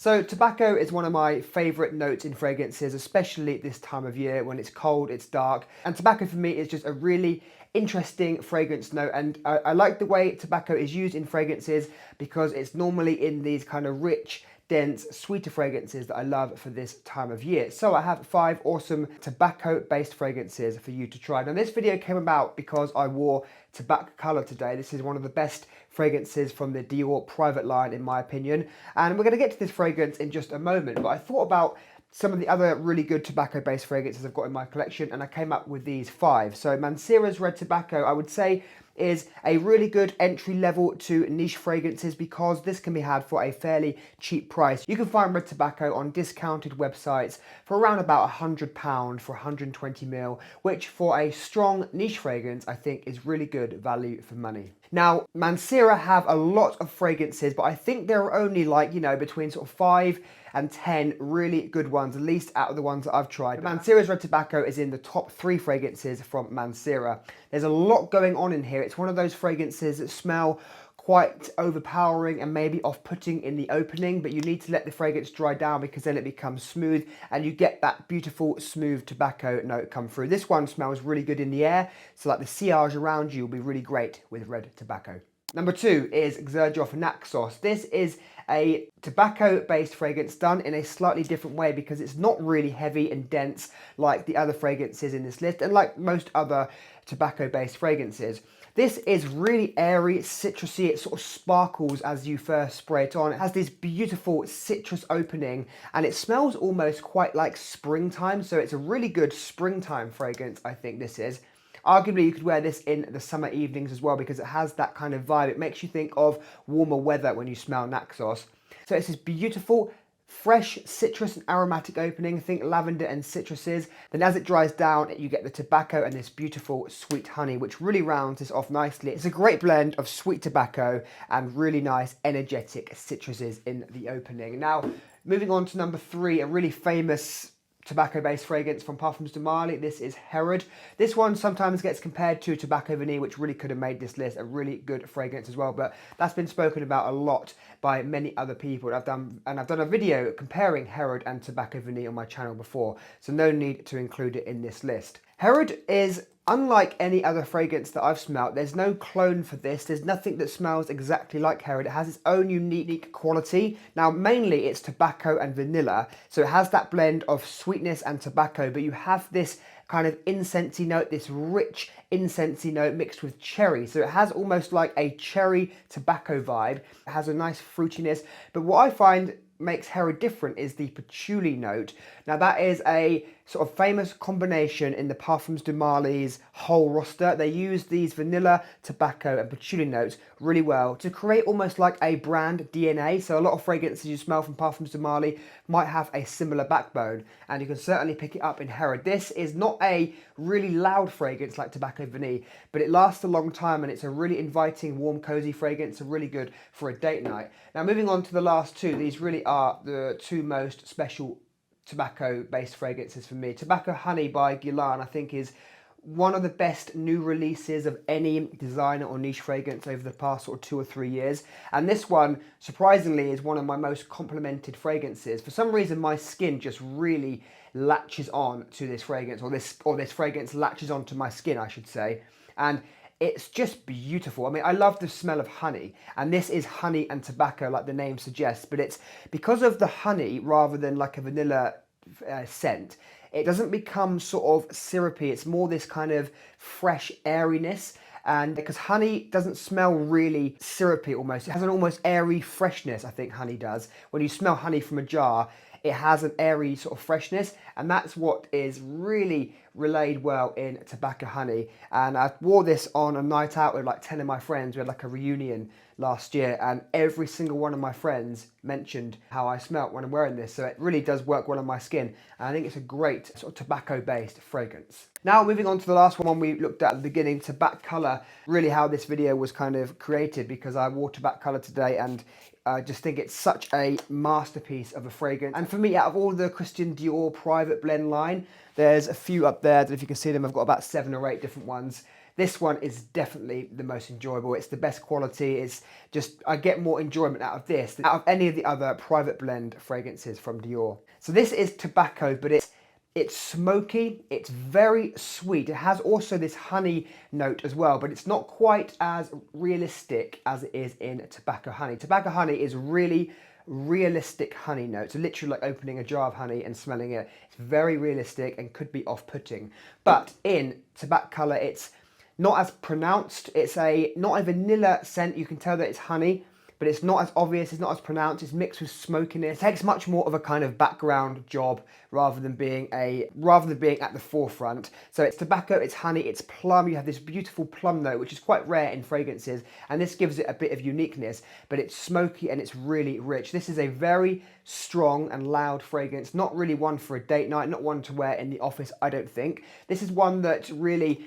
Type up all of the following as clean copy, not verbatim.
So tobacco is one of my favourite notes in fragrances, especially at this time of year when it's cold, it's dark. And tobacco for me is just a really interesting fragrance note, and I like the way tobacco is used in fragrances because it's normally in these kind of rich, dense, sweeter fragrances that I love for this time of year. So I have 5 awesome tobacco-based fragrances for you to try. Now this video came about because I wore Tobacolor today. This is one of the best fragrances from the Dior private line in my opinion. And we're going to get to this fragrance in just a moment, but I thought about some of the other really good tobacco-based fragrances I've got in my collection, and I came up with these 5. So Mancera's Red Tobacco, I would say, is a really good entry level to niche fragrances because this can be had for a fairly cheap price. You can find Red Tobacco on discounted websites for around about £100 for 120ml, which for a strong niche fragrance I think is really good value for money. Now, Mancera have a lot of fragrances, but I think there are only like, you know, between sort of 5 and 10 really good ones, at least out of the ones that I've tried. Mancera's Red Tobacco is in the top 3 fragrances from Mancera. There's a lot going on in here. It's one of those fragrances that smell quite overpowering and maybe off-putting in the opening, but you need to let the fragrance dry down because then it becomes smooth and you get that beautiful smooth tobacco note come through. This one smells really good in the air, so like the sillage around you will be really great with Red Tobacco. Number 2 is Xerjoff Naxos. This is a tobacco-based fragrance done in a slightly different way because it's not really heavy and dense like the other fragrances in this list and like most other tobacco-based fragrances. This is really airy, citrusy. It sort of sparkles as you first spray it on. It has this beautiful citrus opening and it smells almost quite like springtime. So it's a really good springtime fragrance, I think this is. Arguably, you could wear this in the summer evenings as well because it has that kind of vibe. It makes you think of warmer weather when you smell Naxos. So it's this beautiful, fresh citrus and aromatic opening. Think lavender and citruses. Then as it dries down, you get the tobacco and this beautiful sweet honey, which really rounds this off nicely. It's a great blend of sweet tobacco and really nice, energetic citruses in the opening. Now, moving on to number 3, a really famous tobacco-based fragrance from Parfums de Marly. This is Herod. This one sometimes gets compared to Tobacco Vanille, which really could have made this list a really good fragrance as well, but that's been spoken about a lot by many other people. I've done a video comparing Herod and Tobacco Vanille on my channel before, so no need to include it in this list. Herod is unlike any other fragrance that I've smelt. There's no clone for this. There's nothing that smells exactly like Herod. It has its own unique quality. Now, mainly it's tobacco and vanilla. So it has that blend of sweetness and tobacco, but you have this kind of incensey note, this rich incensey note mixed with cherry. So it has almost like a cherry tobacco vibe. It has a nice fruitiness. But what I find makes Herod different is the patchouli note. Now that is a sort of famous combination in the Parfums de Marly's whole roster. They use these vanilla, tobacco and patchouli notes really well to create almost like a brand DNA. So a lot of fragrances you smell from Parfums de Marly might have a similar backbone, and you can certainly pick it up in Herod. This is not a really loud fragrance like Tobacco Vanille, but it lasts a long time and it's a really inviting, warm, cozy fragrance, and really good for a date night. Now moving on to the last 2, these really are the 2 most special tobacco-based fragrances for me. Tobacco Honey by Guerlain, I think, is one of the best new releases of any designer or niche fragrance over the past sort of 2 or 3 years. And this one, surprisingly, is one of my most complimented fragrances. For some reason, my skin just really latches on to this fragrance, or this fragrance latches onto my skin, I should say. And it's just beautiful. I mean, I love the smell of honey, and this is honey and tobacco like the name suggests, but it's because of the honey rather than like a vanilla scent. It doesn't become sort of syrupy. It's more this kind of fresh airiness, and because honey doesn't smell really syrupy almost, it has an almost airy freshness, I think honey does. When you smell honey from a jar, it has an airy sort of freshness, and that's what is really relayed well in Tobacco Honey. And I wore this on a night out with like 10 of my friends. We had like a reunion last year, and every single one of my friends mentioned how I smelt when I'm wearing this. So it really does work well on my skin, and I think it's a great sort of tobacco-based fragrance. Now moving on to the last one we looked at the beginning, Tobacolor. Really how this video was kind of created, because I wore Tobacolor today and I just think it's such a masterpiece of a fragrance. And for me, out of all the Christian Dior private blend line, there's a few up there that if you can see them, I've got about 7 or 8 different ones. This one is definitely the most enjoyable. It's the best quality. It's just, I get more enjoyment out of this than out of any of the other private blend fragrances from Dior. So this is tobacco, but it's smoky, it's very sweet. It has also this honey note as well, but it's not quite as realistic as it is in tobacco honey. Tobacco honey is really realistic honey notes. It's literally like opening a jar of honey and smelling it. It's very realistic and could be off-putting. But in Tobacolor, it's not as pronounced. It's not a vanilla scent. You can tell that it's honey, but it's not as obvious, it's not as pronounced, it's mixed with smokiness. It takes much more of a kind of background job rather than being at the forefront. So it's tobacco, it's honey, it's plum. You have this beautiful plum note, which is quite rare in fragrances, and this gives it a bit of uniqueness, but it's smoky and it's really rich. This is a very strong and loud fragrance, not really one for a date night, not one to wear in the office, I don't think. This is one that really,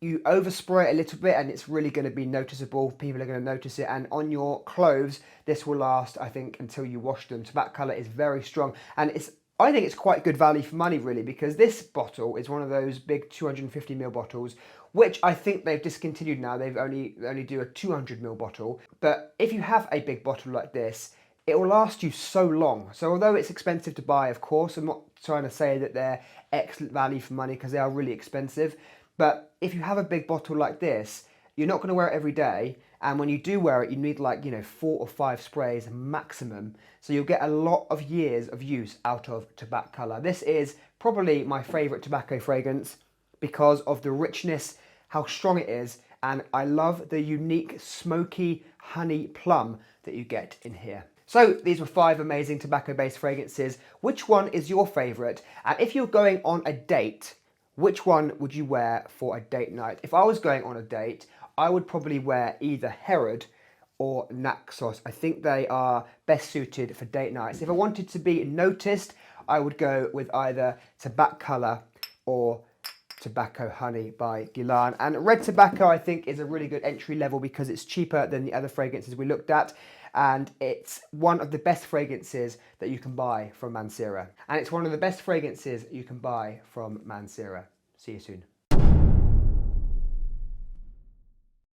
you overspray it a little bit and it's really going to be noticeable. People are going to notice it, and on your clothes this will last, I think, until you wash them. Tobacolor is very strong, and I think it's quite good value for money, really, because this bottle is one of those big 250ml bottles, which I think they've discontinued now. They've only do a 200ml bottle. But if you have a big bottle like this, it will last you so long. So although it's expensive to buy, of course, I'm not trying to say that they're excellent value for money, because they are really expensive. But if you have a big bottle like this, you're not going to wear it every day. And when you do wear it, you need, like, 4 or 5 sprays maximum. So you'll get a lot of years of use out of Tobacolor. This is probably my favorite tobacco fragrance because of the richness, how strong it is. And I love the unique smoky honey plum that you get in here. So these were 5 amazing tobacco-based fragrances. Which one is your favorite? And if you're going on a date, which one would you wear for a date night? If I was going on a date, I would probably wear either Herod or Naxos. I think they are best suited for date nights. If I wanted to be noticed, I would go with either Tobacolor or Tobacco Honey by Guerlain. And Red Tobacco, I think, is a really good entry level because it's cheaper than the other fragrances we looked at. And it's one of the best fragrances that you can buy from Mancera. And it's one of the best fragrances you can buy from Mancera. See you soon.